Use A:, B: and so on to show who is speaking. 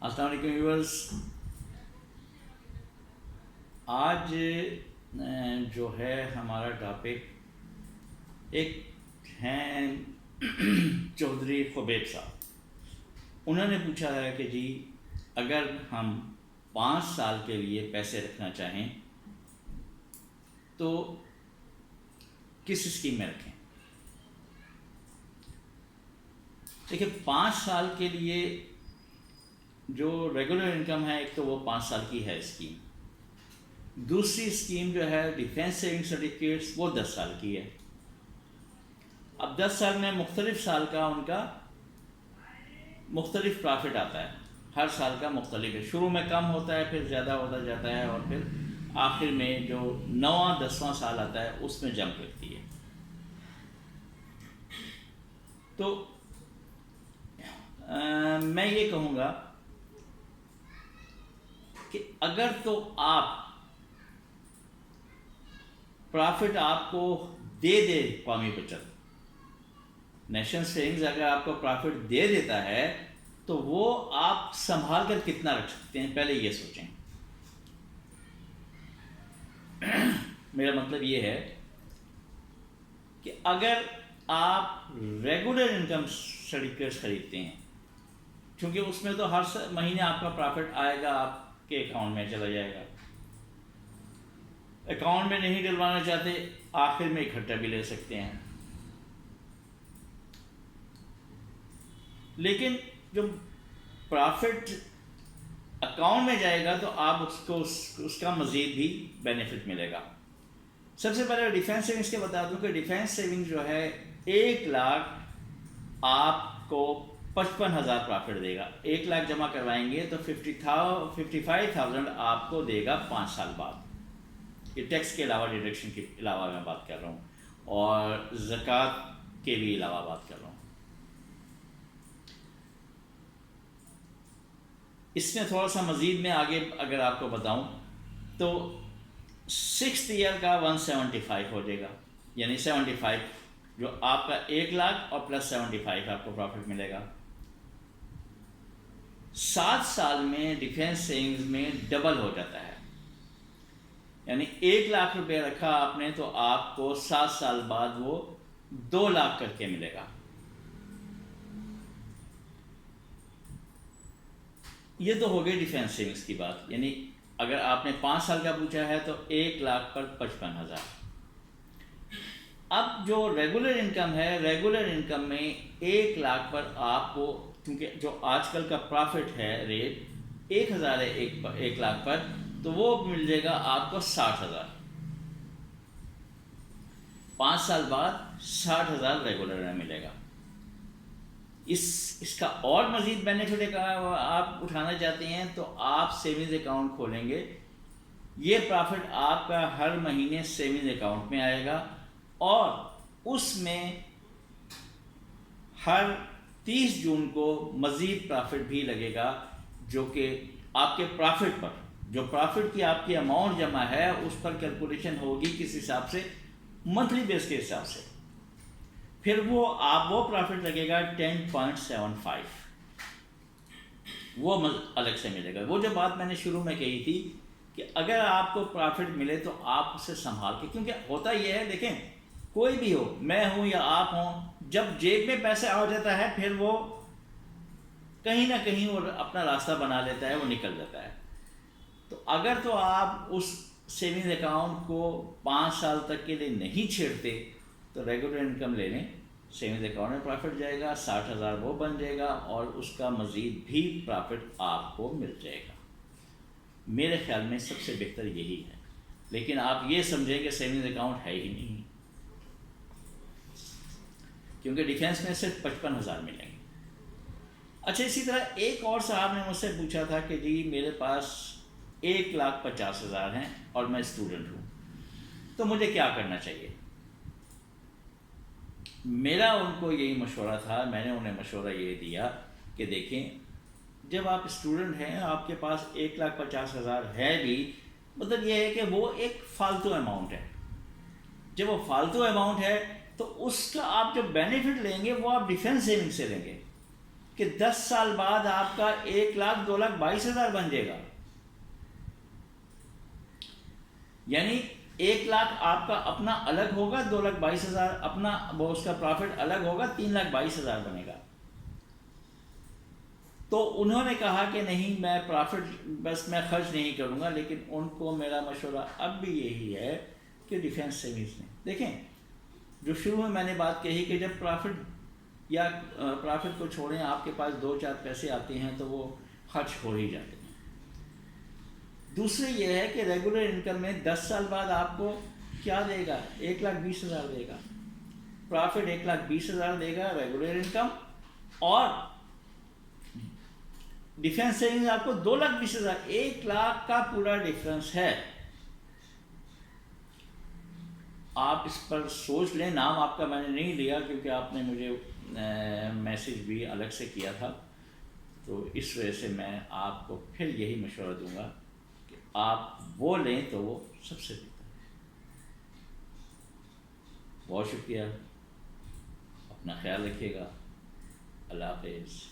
A: السلام علیکم ویورز. آج جو ہے ہمارا ٹاپک ایک ہیں چودھری خبیب صاحب. انہوں نے پوچھا ہے کہ جی اگر ہم 5 سال کے لیے پیسے رکھنا چاہیں تو کس اسکیم میں رکھیں. دیکھیں 5 سال کے لیے جو ریگولر انکم ہے ایک تو وہ 5 سال کی ہے اسکیم. دوسری اسکیم جو ہے ڈیفینس سیونگ سرٹیفکیٹس وہ 10 سال کی ہے. اب 10 سال میں مختلف سال کا ان کا مختلف پرافٹ آتا ہے. ہر سال کا مختلف ہے. شروع میں کم ہوتا ہے پھر زیادہ ہوتا جاتا ہے اور پھر آخر میں جو 9واں 10واں سال آتا ہے اس میں جمپ کرتی ہے. تو میں یہ کہوں گا کہ اگر تو آپ پرافٹ آپ کو دے قومی بچت نیشنل سیونگز اگر آپ کو پرافٹ دے دیتا ہے تو وہ آپ سنبھال کر کتنا رکھ سکتے ہیں پہلے یہ سوچیں. میرا مطلب یہ ہے کہ اگر آپ ریگولر انکم سرٹیفکیٹس خریدتے ہیں کیونکہ اس میں تو ہر مہینے آپ کا پرافٹ آئے گا آپ کے اکاؤنٹ میں چلا جائے گا. اکاؤنٹ میں نہیں ڈلوانا چاہتے آخر میں اکٹھا بھی لے سکتے ہیں. لیکن جو پرافٹ اکاؤنٹ میں جائے گا تو آپ اس کا مزید بھی بینیفٹ ملے گا. سب سے پہلے ڈیفینس سیونگز کے بتا دوں کہ ڈیفینس سیونگ جو ہے 1 لاکھ آپ کو 55,000 پرافٹ دے گا. 1 لاکھ جمع کروائیں گے تو 55,000 آپ کو دے گا 5 سال بعد. یہ ٹیکس کے علاوہ ڈیڈکشن کے علاوہ میں بات کر رہا ہوں اور زکوٰۃ کے بھی علاوہ بات کر رہا ہوں. اس میں تھوڑا سا مزید میں آگے اگر آپ کو بتاؤں تو 6th ایئر کا 175 ہو جائے گا. یعنی 75 جو آپ کا 1 لاکھ اور پلس 75 آپ کو پرافٹ ملے گا. 7 سال میں ڈیفینس سیونگز میں ڈبل ہو جاتا ہے. یعنی 1 لاکھ روپے رکھا آپ نے تو آپ کو 7 سال بعد وہ 2 لاکھ کر کے ملے گا. یہ تو ہو گئی ڈیفینس سیونگز کی بات. یعنی اگر آپ نے 5 سال کا پوچھا ہے تو 1 لاکھ پر 55,000. اب جو ریگولر انکم ہے ریگولر انکم میں 1 لاکھ پر آپ کو کیونکہ جو آج کل کا پرافٹ ہے ریٹ 1,000 ہے 1 لاکھ پر تو وہ مل جائے گا آپ کو 60,000. 5 سال بعد 60,000 ریگولر میں ملے گا. اس کا اور مزید بینیفٹ آپ اٹھانا چاہتے ہیں تو آپ سیونگز اکاؤنٹ کھولیں گے. یہ پرافٹ آپ کا ہر مہینے سیونگز اکاؤنٹ میں آئے گا اور اس میں ہر 30 جون کو مزید پرافٹ بھی لگے گا جو کہ آپ کے پرافٹ پر جو پرافٹ کی آپ کی اماؤنٹ جمع ہے اس پر کیلکولیشن ہوگی کس حساب سے منتھلی بیس کے حساب سے. پھر وہ پرافٹ لگے گا 10.75 وہ الگ سے ملے گا. وہ جو بات میں نے شروع میں کہی تھی کہ اگر آپ کو پرافٹ ملے تو آپ اسے سنبھال کے کیونکہ ہوتا یہ ہے دیکھیں کوئی بھی ہو میں ہوں یا آپ ہوں جب جیب میں پیسے آ جاتا ہے پھر وہ کہیں نہ کہیں وہ اپنا راستہ بنا لیتا ہے وہ نکل جاتا ہے. تو اگر تو آپ اس سیونگز اکاؤنٹ کو 5 سال تک کے لیے نہیں چھیڑتے تو ریگولر انکم لے لیں. سیونگز اکاؤنٹ میں پرافٹ جائے گا 60,000 وہ بن جائے گا اور اس کا مزید بھی پرافٹ آپ کو مل جائے گا. میرے خیال میں سب سے بہتر یہی ہے. لیکن آپ یہ سمجھیں کہ سیونگز اکاؤنٹ ہے ہی نہیں کیونکہ ڈیفینس میں صرف 55,000 ملیں گے. اچھا اسی طرح ایک اور صاحب نے مجھ سے پوچھا تھا کہ جی میرے پاس 1,50,000 ہیں اور میں اسٹوڈنٹ ہوں تو مجھے کیا کرنا چاہیے. میرا ان کو یہی مشورہ تھا. میں نے انہیں مشورہ یہ دیا کہ دیکھیں جب آپ اسٹوڈنٹ ہیں آپ کے پاس 1,50,000 ہے بھی مطلب یہ ہے کہ وہ ایک فالتو اماؤنٹ ہے. جب وہ فالتو اماؤنٹ ہے تو اس کا آپ جو بینیفٹ لیں گے وہ آپ ڈیفینس سیونگ سے لیں گے. کہ 10 سال بعد آپ کا 1,02,22,000 بن جائے گا. یعنی 1,00,000 آپ کا اپنا الگ ہوگا، 2,22,000 اپنا وہ اس کا پروفٹ الگ ہوگا، 3,22,000 بنے گا. تو انہوں نے کہا کہ نہیں میں پروفٹ بس میں خرچ نہیں کروں گا، لیکن ان کو میرا مشورہ اب بھی یہی ہے کہ ڈیفینس سیونگز میں دیکھیں. جو شروع میں نے بات کہی کہ جب پروفٹ یا پروفٹ کو چھوڑیں آپ کے پاس 2-4 پیسے آتے ہیں تو وہ خرچ ہو ہی جاتے ہیں. دوسری یہ ہے کہ ریگولر انکم میں 10 سال بعد آپ کو کیا دے گا؟ 1,20,000 دے گا. پروفٹ 1,20,000 دے گا ریگولر انکم، اور ڈیفینس سیونگز آپ کو 2,20,000. 1,00,000 کا پورا ڈفرینس ہے. آپ اس پر سوچ لیں. نام آپ کا میں نے نہیں لیا کیونکہ آپ نے مجھے میسیج بھی الگ سے کیا تھا، تو اس وجہ سے میں آپ کو پھر یہی مشورہ دوں گا کہ آپ وہ لیں تو وہ سب سے بہتر ہے. بہت شکریہ، اپنا خیال رکھیے گا. اللہ حافظ.